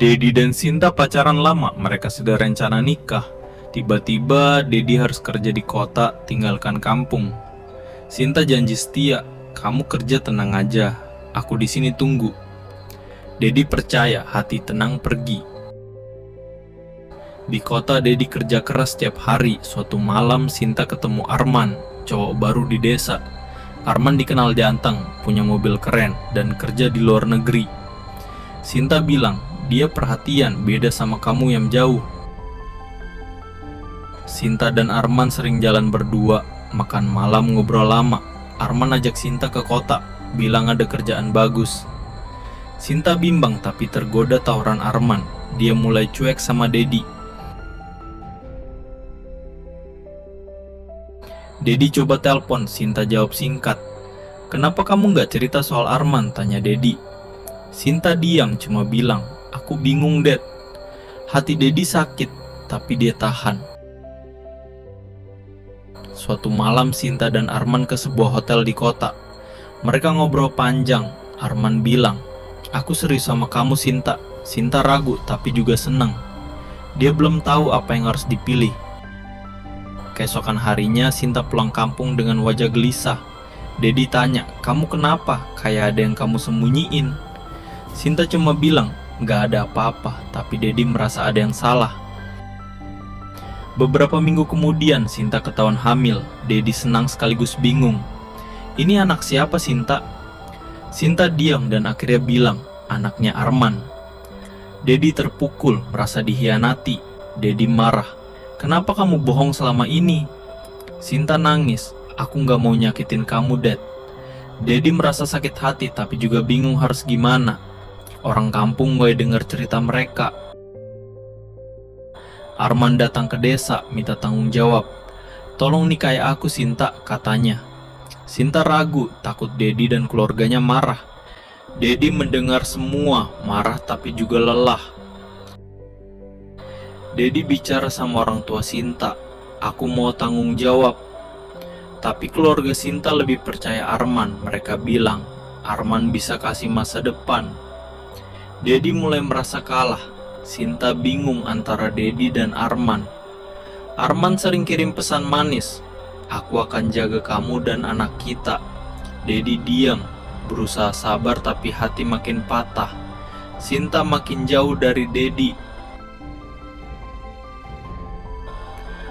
Dedi dan Sinta pacaran lama, mereka sudah rencana nikah. Tiba-tiba Dedi harus kerja di kota, tinggalkan kampung. Sinta janji setia, kamu kerja tenang aja, aku di sini tunggu. Dedi percaya, hati tenang pergi. Di kota Dedi kerja keras setiap hari. Suatu malam Sinta ketemu Arman, cowok baru di desa. Arman dikenal jantan, punya mobil keren, dan kerja di luar negeri. Sinta bilang, dia perhatian, beda sama kamu yang jauh. Sinta dan Arman sering jalan berdua, makan malam ngobrol lama. Arman ajak Sinta ke kota, bilang ada kerjaan bagus. Sinta bimbang tapi tergoda tawaran Arman. Dia mulai cuek sama Dedi. Dedi coba telepon, Sinta jawab singkat. Kenapa kamu gak cerita soal Arman? Tanya Dedi. Sinta diam, cuma bilang, aku bingung Dad. Hati Dedi sakit, tapi dia tahan. Suatu malam Sinta dan Arman ke sebuah hotel di kota. Mereka ngobrol panjang. Arman bilang, aku serius sama kamu Sinta. Sinta ragu tapi juga senang. Dia belum tahu apa yang harus dipilih. Keesokan harinya Sinta pulang kampung dengan wajah gelisah. Dedi tanya, kamu kenapa? Kayak ada yang kamu sembunyiin. Sinta cuma bilang, gak ada apa-apa, tapi Dedi merasa ada yang salah. Beberapa minggu kemudian Sinta ketahuan hamil. Dedi senang sekaligus bingung. Ini anak siapa Sinta? Sinta diam dan akhirnya bilang, anaknya Arman. Dedi terpukul, merasa dihianati. Dedi marah. Kenapa kamu bohong selama ini? Sinta nangis. Aku gak mau nyakitin kamu, Dad. Dedi merasa sakit hati tapi juga bingung harus gimana. Orang kampung mulai dengar cerita mereka. Arman datang ke desa, minta tanggung jawab. Tolong nikahi aku Sinta, katanya. Sinta ragu, takut Dedi dan keluarganya marah. Dedi mendengar semua, marah tapi juga lelah. Dedi bicara sama orang tua Sinta, aku mau tanggung jawab. Tapi keluarga Sinta lebih percaya Arman. Mereka bilang, Arman bisa kasih masa depan. Dedi mulai merasa kalah. Sinta bingung antara Dedi dan Arman. Arman sering kirim pesan manis, aku akan jaga kamu dan anak kita. Dedi diam, berusaha sabar tapi hati makin patah. Sinta makin jauh dari Dedi.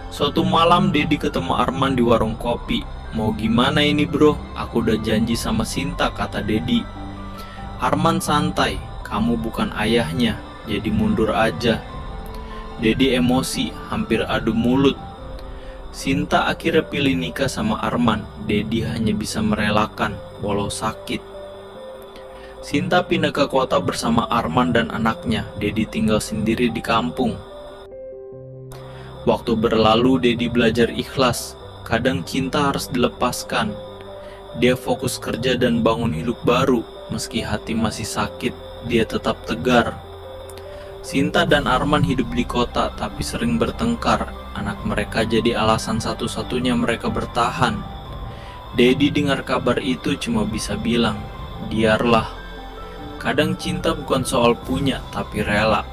Suatu malam Dedi ketemu Arman di warung kopi. Mau gimana ini bro? Aku udah janji sama Sinta, kata Dedi. Arman santai, kamu bukan ayahnya, jadi mundur aja. Dedi emosi, hampir adu mulut. Sinta akhirnya pilih nikah sama Arman. Dedi hanya bisa merelakan, walau sakit. Sinta pindah ke kota bersama Arman dan anaknya. Dedi tinggal sendiri di kampung. Waktu berlalu, Dedi belajar ikhlas. Kadang cinta harus dilepaskan. Dia fokus kerja dan bangun hidup baru. Meski hati masih sakit, dia tetap tegar. Sinta dan Arman hidup di kota tapi sering bertengkar. Anak mereka jadi alasan satu-satunya mereka bertahan. Dedi dengar kabar itu cuma bisa bilang, biarlah. Kadang cinta bukan soal punya tapi rela.